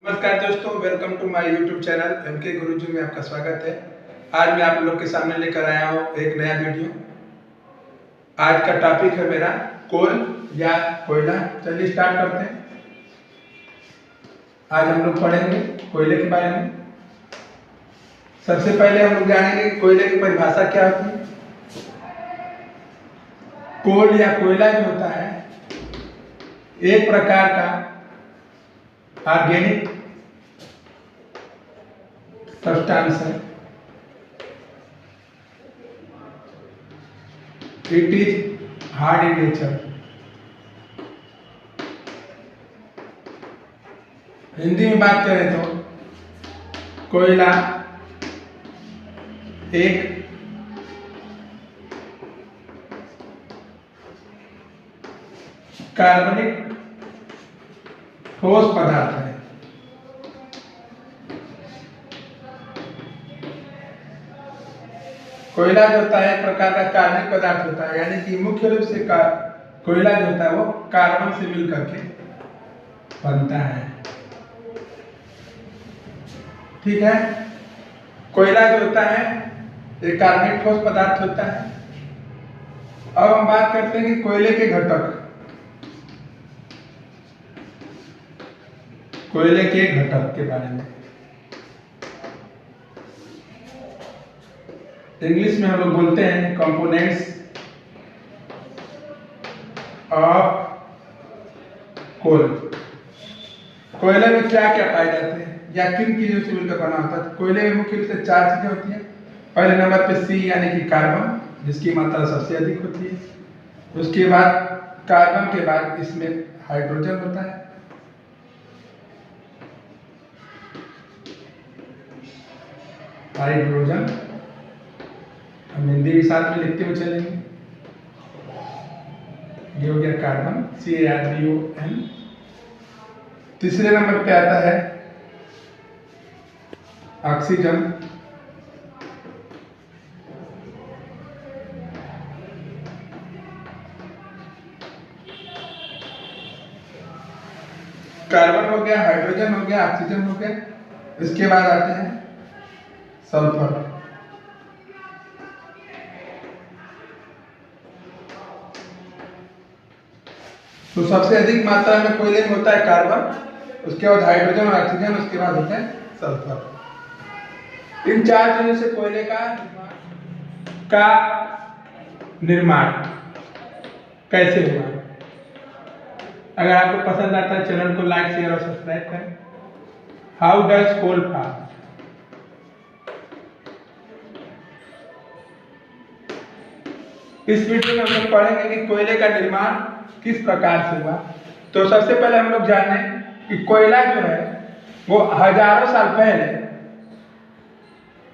नमस्कार दोस्तों, welcome to my YouTube channel MK Guruji में आपका स्वागत है। आज मैं आप लोग के सामने लेकर आया हूँ एक नया वीडियो। आज का टॉपिक है मेरा कोल या कोयला। चलिए स्टार्ट करते हैं। आज हम लोग पढ़ेंगे कोयले के बारे में। सबसे पहले हम लोग जानेंगे कि कोयले की परिभाषा क्या होती है। कोल या कोयला जो होता है एक प्रकार का ऑर्गेनिक सब्सटेंस है। It is hard in nature. Hindi में बात करें तो कोयला एक कार्बनिक ठोस पदार्थ है। कोयला जो होता है एक प्रकार का कार्बनिक पदार्थ होता है, यानी कि मुख्य रूप से कोयला जो होता है वो कार्बन से मिल करके बनता है। ठीक है, कोयला जो होता है एक कार्बनिक ठोस पदार्थ होता है। अब हम बात करते हैं कि कोयले के घटक। कोयले के घटक के बारे में इंग्लिश में हम लोग बोलते हैं कंपोनेंट्स ऑफ कोल। कोयले में क्या क्या पाए जाते हैं या किन चीजों से मिलकर बना होता है। कोयले में मुख्य रूप से 4 चीजें होती हैं। पहले नंबर पे सी यानी कि कार्बन, जिसकी मात्रा सबसे अधिक होती है। उसके बाद कार्बन के बाद इसमें हाइड्रोजन होता है। हाइड्रोजन हम हिंदी के साथ में लिखते हुए चलेंगे। ये हो गया कार्बन, CARBON। तीसरे नंबर पे आता है ऑक्सीजन। कार्बन हो गया, हाइड्रोजन हो गया, ऑक्सीजन हो गया। इसके बाद आते हैं सल्फर। तो सबसे अधिक मात्रा में कोयले में होता है कार्बन, उसके बाद हाइड्रोजन और ऑक्सीजन, उसके बाद होता है सल्फर। इन 4 चीजों से कोयले का निर्माण कैसे हुआ। अगर आपको पसंद आता है चैनल को लाइक, शेयर और सब्सक्राइब करें। How does coal form. इस वीडियो में हम लोग पढ़ेंगे कि कोयले का निर्माण किस प्रकार से हुआ। तो सबसे पहले हम लोग जाने कि कोयला जो है वो हजारों साल पहले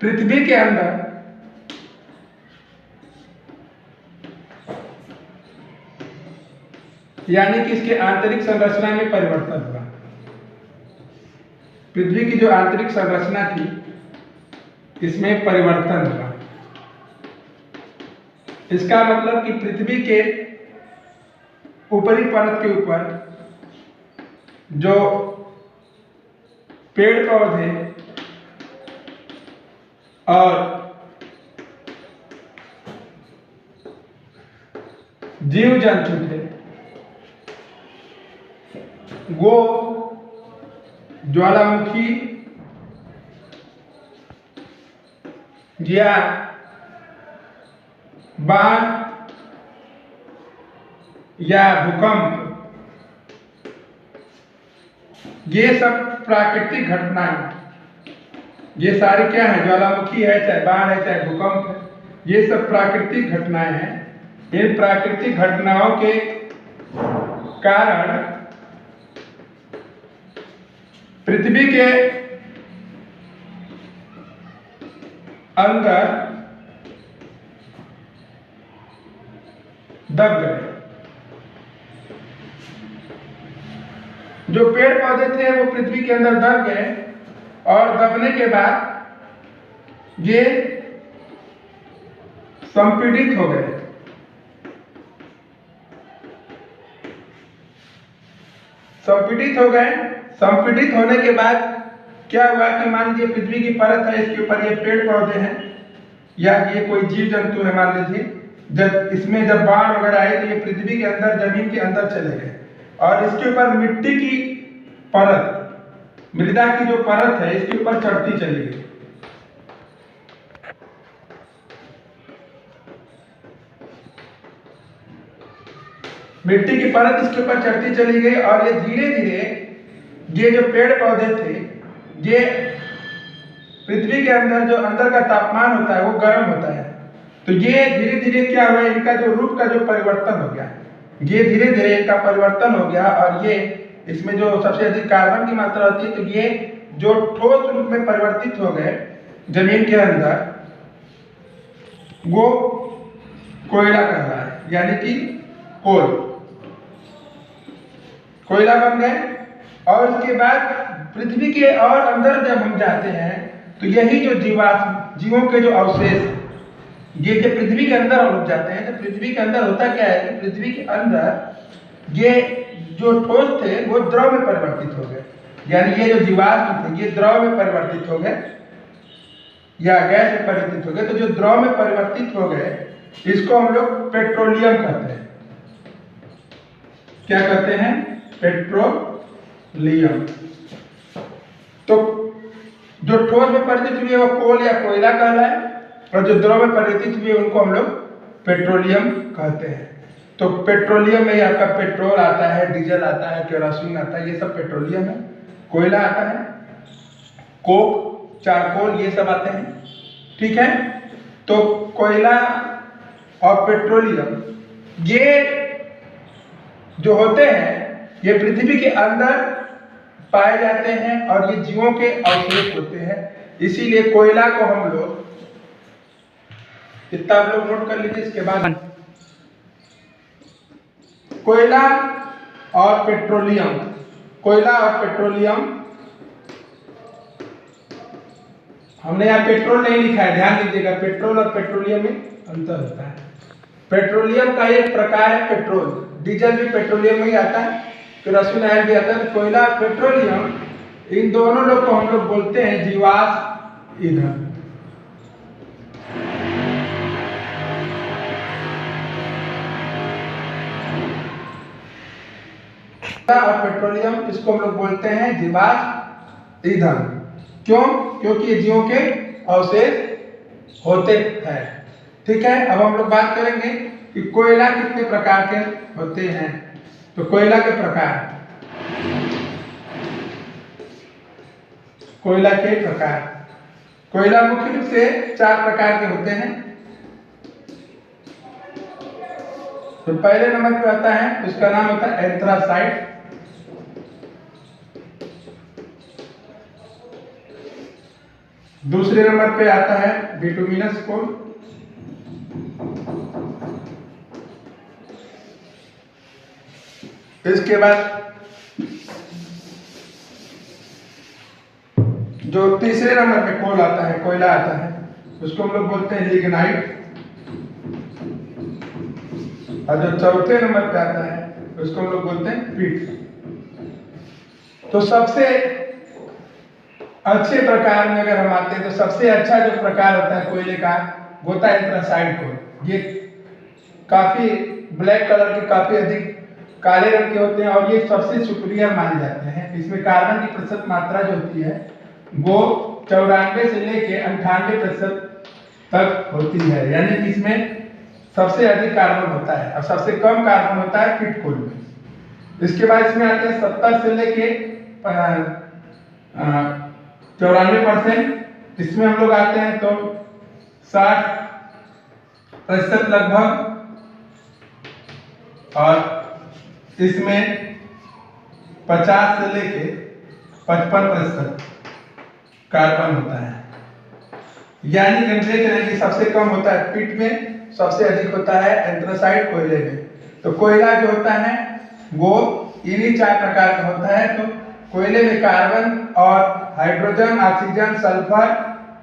पृथ्वी के अंदर यानी कि इसके आंतरिक संरचना में परिवर्तन हुआ। पृथ्वी की जो आंतरिक संरचना थी इसमें परिवर्तन हुआ। इसका मतलब कि पृथ्वी के ऊपरी परत के ऊपर जो पेड़ पौधे और जीव जंतु थे वो ज्वालामुखी या बाढ़ या भूकंप, ये सब प्राकृतिक घटनाएं, ये सारी क्या है, ज्वालामुखी है, चाहे बाढ़ है, चाहे भूकंप है, ये सब प्राकृतिक घटनाएं हैं। इन प्राकृतिक घटनाओं के कारण पृथ्वी के अंदर दब गए। जो पेड़ पौधे थे वो पृथ्वी के अंदर दब गए और दबने के बाद ये संपीड़ित हो गए। संपीड़ित हो गए, संपीड़ित होने के बाद क्या हुआ कि मान लीजिए पृथ्वी की परत है, इसके ऊपर ये पेड़ पौधे हैं या ये कोई जीव जंतु है मान लीजिए, जब बाढ़ वगैरह आई तो ये पृथ्वी के अंदर, जमीन के अंदर चले गए और इसके ऊपर मिट्टी की परत, मृदा की जो परत है इसके ऊपर चढ़ती चली गई। मिट्टी की परत इसके ऊपर चढ़ती चली गई और ये धीरे धीरे ये जो पेड़ पौधे थे, ये पृथ्वी के अंदर जो अंदर का तापमान होता है वो गर्म होता है, तो ये धीरे धीरे क्या हुआ, इनका जो रूप का जो परिवर्तन हो गया, ये धीरे धीरे इनका परिवर्तन हो गया और ये इसमें जो सबसे अधिक कार्बन की मात्रा होती है, तो ये जो ठोस रूप में परिवर्तित हो गए जमीन के अंदर, वो कोयला कहलाता है, यानी कि कोयला बन गए। और उसके बाद पृथ्वी के और अंदर जब हम जाते हैं तो यही जो जीवों के जो अवशेष, ये जब पृथ्वी के अंदर हम लोग जाते हैं तो पृथ्वी के अंदर होता क्या है कि पृथ्वी के अंदर ये जो ठोस थे वो द्रव में परिवर्तित हो गए, यानी ये जो जीवाश्म थे ये द्रव में परिवर्तित हो गए या गैस में परिवर्तित हो गए। तो जो द्रव में परिवर्तित हो गए इसको हम लोग पेट्रोलियम कहते हैं। क्या कहते हैं? पेट्रोलियम। तो जो ठोस में परिवर्तित हुई है वो कोल या कोयला कहलाए और जो द्रव में परिवर्तित हुई है उनको हम लोग पेट्रोलियम कहते हैं। तो पेट्रोलियम में आपका पेट्रोल आता है, डीजल आता है, केरोसिन आता है, ये सब पेट्रोलियम है। कोयला आता है, कोक, चारकोल, ये सब आते हैं। ठीक है, तो कोयला और पेट्रोलियम ये जो होते हैं ये पृथ्वी के अंदर पाए जाते हैं और ये जीवों के अवशेष होते हैं। इसीलिए कोयला को हम लोग, इतना आप लोग नोट कर लीजिए। इसके बाद कोयला और पेट्रोलियम, कोयला और पेट्रोलियम, हमने यहाँ पेट्रोल नहीं लिखा है, ध्यान दीजिएगा, पेट्रोल और पेट्रोलियम में अंतर होता है। पेट्रोलियम का एक प्रकार है पेट्रोल, डीजल भी पेट्रोलियम में ही आता है, केरोसिन ऑयल भी आता है। तो कोयला और पेट्रोलियम, इन दोनों लोग को हम लोग बोलते हैं जीवाश्म ईंधन। और पेट्रोलियम, इसको हम लोग बोलते हैं जीवाश्म ईंधन। क्यों? क्योंकि ये जीवों के अवशेष होते हैं। ठीक है, अब हम लोग बात करेंगे कि कोयला कितने प्रकार के होते हैं। तो कोयला के प्रकार, कोयला के प्रकार, कोयला मुख्य रूप से 4 प्रकार के होते हैं। तो पहले नंबर पे आता है, उसका नाम होता है एंथ्रासाइट। दूसरे नंबर पे आता है बिटुमिनस कोल। इसके बाद जो तीसरे नंबर पे कोल आता है, कोयला आता है, उसको हम लोग बोलते हैं लिग्नाइट। और जो चौथे नंबर पे आता है उसको हम लोग बोलते हैं पीट। तो सबसे अच्छे प्रकार में अगर हम आते हैं तो सबसे अच्छा जो प्रकार होता है कोयले का वो होता है एंथ्रासाइट कोल। ये काफी ब्लैक कलर के, काफी अधिक काले रंग के होते हैं और ये सबसे सुपीरियर माने जाते हैं। इसमें कार्बन की प्रतिशत मात्रा जो होती है वो 94 से लेके 98% तक होती है, यानी कि इसमें सबसे अधिक कार्बन होता है और सबसे कम कार्बन होता है पीट कोल में। इसके बाद इसमें आते हैं 70 से लेके 94%। इसमें हम लोग आते हैं तो 60% लगभग, और इसमें 50 से लेके 55% कार्बन होता है। यानी टेम्परेचर है कि सबसे कम होता है पीट में, सबसे अधिक होता है एंथ्रासाइट कोयले में। तो कोयला जो होता है वो इन्हीं 4 प्रकार का होता है। तो कोयले में कार्बन और हाइड्रोजन, ऑक्सीजन, सल्फर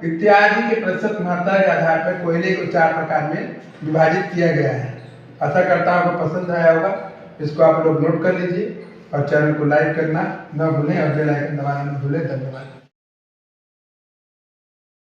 इत्यादि के प्रतिशत मात्रा के आधार पर कोयले को 4 प्रकार में विभाजित किया गया है। आशा करता हूँ आपको पसंद आया होगा, इसको आप लोग नोट कर लीजिए। और चैनल को लाइक करना न भूलें और बेल आइकन दबाना न भूलें। धन्यवाद।